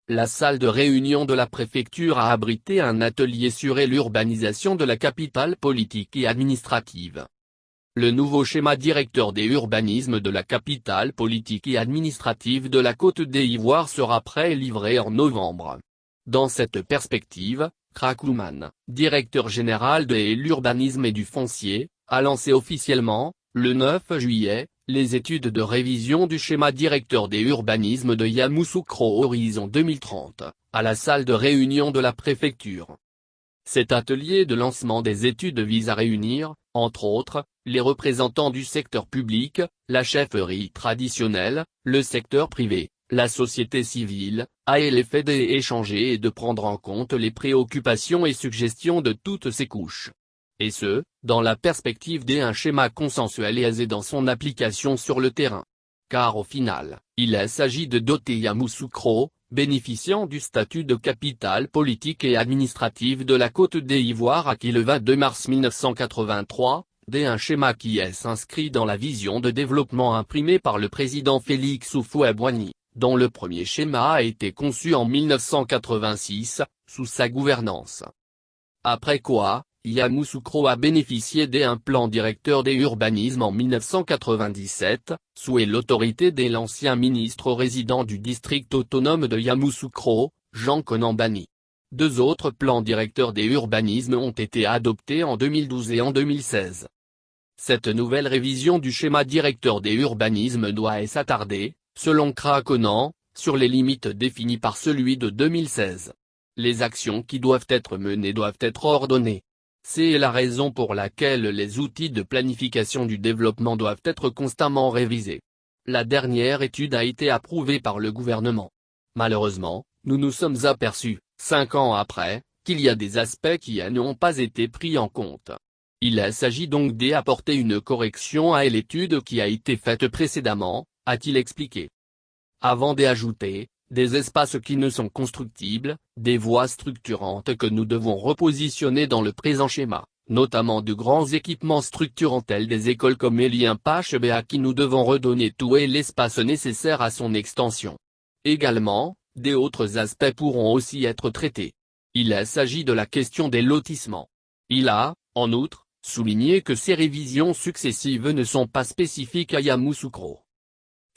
la salle de réunion de la préfecture a abrité un atelier sur l'urbanisation de la capitale politique et administrative. Le nouveau schéma directeur des urbanismes de la capitale politique et administrative de la Côte d'Ivoire sera prêt et livré en novembre. Dans cette perspective, Krakouman, directeur général de l'urbanisme et du foncier, a lancé officiellement, le 9 juillet, les études de révision du schéma directeur des urbanismes de Yamoussoukro Horizon 2030, à la salle de réunion de la préfecture. Cet atelier de lancement des études vise à réunir, entre autres, les représentants du secteur public, la chefferie traditionnelle, le secteur privé, la société civile, et les faits d'échanger et de prendre en compte les préoccupations et suggestions de toutes ces couches. Et ce, dans la perspective d'un schéma consensuel et aisé dans son application sur le terrain. Car au final, il s'agit de doter Yamoussoukro, bénéficiant du statut de capitale politique et administrative de la Côte d'Ivoire acquis le 22 mars 1983, d'un schéma qui s'inscrit dans la vision de développement imprimée par le président Félix Houphouët-Boigny, dont le premier schéma a été conçu en 1986, sous sa gouvernance. Après quoi, Yamoussoukro a bénéficié d'un plan directeur des urbanismes en 1997, sous l'autorité de l'ancien ministre résident du district autonome de Yamoussoukro, Jean Konambani. 2 autres plans directeurs des urbanismes ont été adoptés en 2012 et en 2016. Cette nouvelle révision du schéma directeur des urbanismes doit s'attarder, selon Krakouman, sur les limites définies par celui de 2016. Les actions qui doivent être menées doivent être ordonnées. C'est la raison pour laquelle les outils de planification du développement doivent être constamment révisés. La dernière étude a été approuvée par le gouvernement. Malheureusement, nous nous sommes aperçus, 5 ans après, qu'il y a des aspects qui n'ont pas été pris en compte. Il s'agit donc d'apporter une correction à l'étude qui a été faite précédemment, a-t-il expliqué. Avant d'ajouter, des espaces qui ne sont constructibles, des voies structurantes que nous devons repositionner dans le présent schéma, notamment de grands équipements structurants tels des écoles comme l'IMPHB à qui nous devons redonner tout l'espace nécessaire à son extension. Également, des autres aspects pourront aussi être traités. Il s'agit de la question des lotissements. Il a, en outre, souligné que ces révisions successives ne sont pas spécifiques à Yamoussoukro.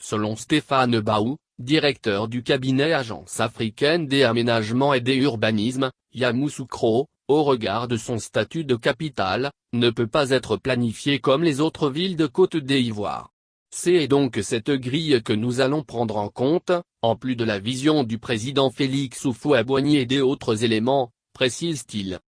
Selon Stéphane Baou, directeur du cabinet Agence africaine des aménagements et des urbanismes, Yamoussoukro, au regard de son statut de capitale, ne peut pas être planifié comme les autres villes de Côte d'Ivoire. C'est donc cette grille que nous allons prendre en compte, en plus de la vision du président Félix Houphouët-Boigny et des autres éléments, précise-t-il.